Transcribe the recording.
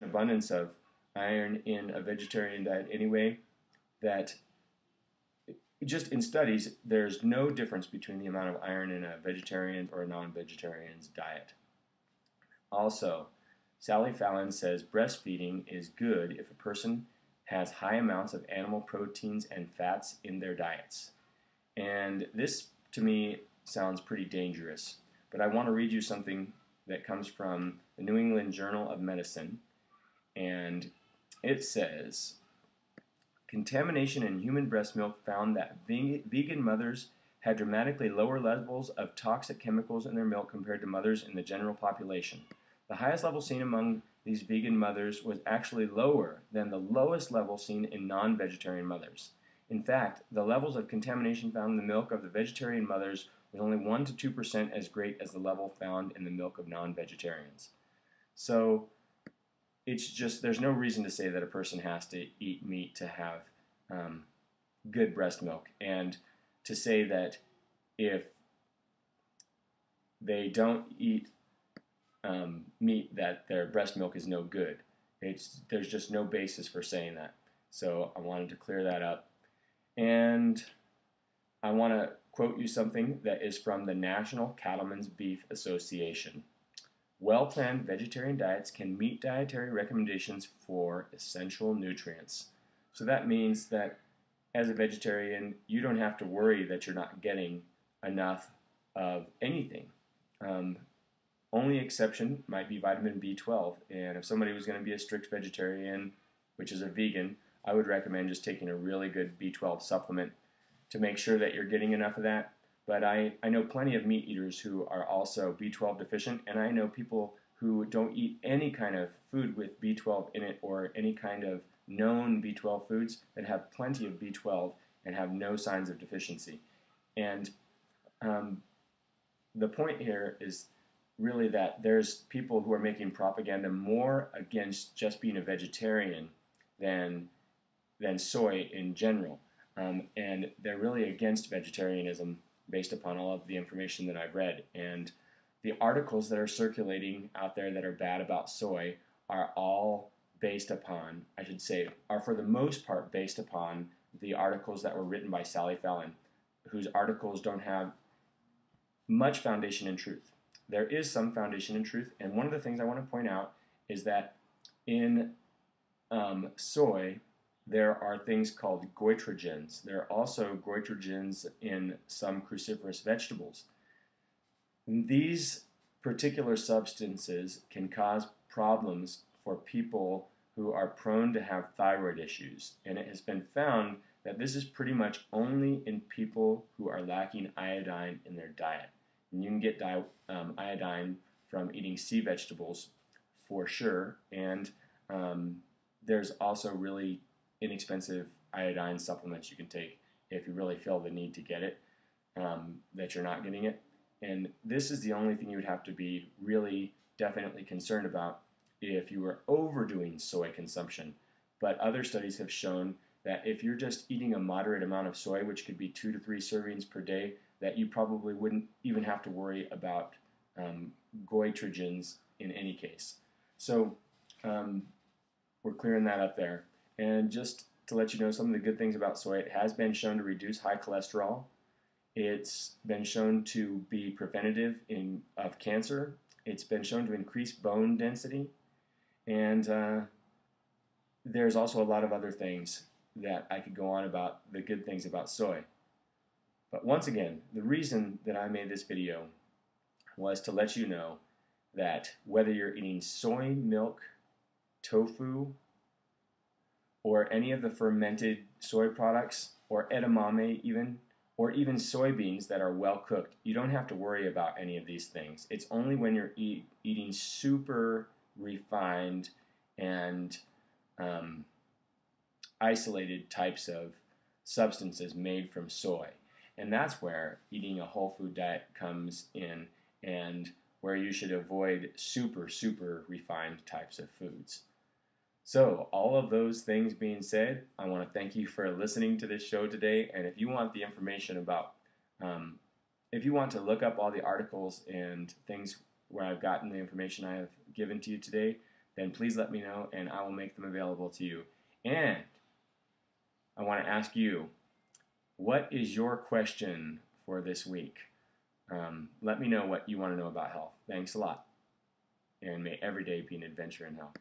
abundance of iron in a vegetarian diet anyway, that just in studies, there's no difference between the amount of iron in a vegetarian or a non-vegetarian's diet. Also, Sally Fallon says breastfeeding is good if a person has high amounts of animal proteins and fats in their diets. And this, to me, sounds pretty dangerous. But I want to read you something that comes from the New England Journal of Medicine. And it says, contamination in human breast milk found that vegan mothers had dramatically lower levels of toxic chemicals in their milk compared to mothers in the general population. The highest level seen among these vegan mothers was actually lower than the lowest level seen in non-vegetarian mothers. In fact, the levels of contamination found in the milk of the vegetarian mothers was only 1 to 2% as great as the level found in the milk of non-vegetarians. So it's just, there's no reason to say that a person has to eat meat to have good breast milk, and to say that if they don't eat meat that their breast milk is no good. There's just no basis for saying that. So I wanted to clear that up. And I want to quote you something that is from the National Cattlemen's Beef Association. Well-planned vegetarian diets can meet dietary recommendations for essential nutrients. So that means that as a vegetarian, you don't have to worry that you're not getting enough of anything. Only exception might be vitamin B12, and if somebody was going to be a strict vegetarian, which is a vegan, I would recommend just taking a really good B12 supplement to make sure that you're getting enough of that. But I know plenty of meat eaters who are also B12 deficient, and I know people who don't eat any kind of food with B12 in it or any kind of known B12 foods that have plenty of B12 and have no signs of deficiency. And the point here is really that there's people who are making propaganda more against just being a vegetarian than soy in general. And they're really against vegetarianism based upon all of the information that I've read. And the articles that are circulating out there that are bad about soy are all based upon, I should say, are for the most part based upon the articles that were written by Sally Fallon, whose articles don't have much foundation in truth. There is some foundation in truth, and one of the things I want to point out is that in soy, there are things called goitrogens. There are also goitrogens in some cruciferous vegetables. These particular substances can cause problems for people who are prone to have thyroid issues, and it has been found that this is pretty much only in people who are lacking iodine in their diet. And you can get iodine from eating sea vegetables for sure, and there's also really inexpensive iodine supplements you can take if you really feel the need to get it, that you're not getting it. And this is the only thing you would have to be really definitely concerned about if you were overdoing soy consumption. But other studies have shown that if you're just eating a moderate amount of soy, which could be 2 to 3 servings per day, that you probably wouldn't even have to worry about goitrogens in any case. So we're clearing that up there. And just to let you know some of the good things about soy, it has been shown to reduce high cholesterol. It's been shown to be preventative of cancer. It's been shown to increase bone density. And there's also a lot of other things that I could go on about the good things about soy. But once again, the reason that I made this video was to let you know that whether you're eating soy milk, tofu, or any of the fermented soy products, or edamame even, or even soybeans that are well cooked, you don't have to worry about any of these things. It's only when you're eating super refined and isolated types of substances made from soy. And that's where eating a whole food diet comes in, and where you should avoid super, super refined types of foods. So, all of those things being said, I want to thank you for listening to this show today. And if you want the information about, if you want to look up all the articles and things where I've gotten the information I have given to you today, then please let me know and I will make them available to you. And I want to ask you, what is your question for this week? Let me know what you want to know about health. Thanks a lot. And may every day be an adventure in health.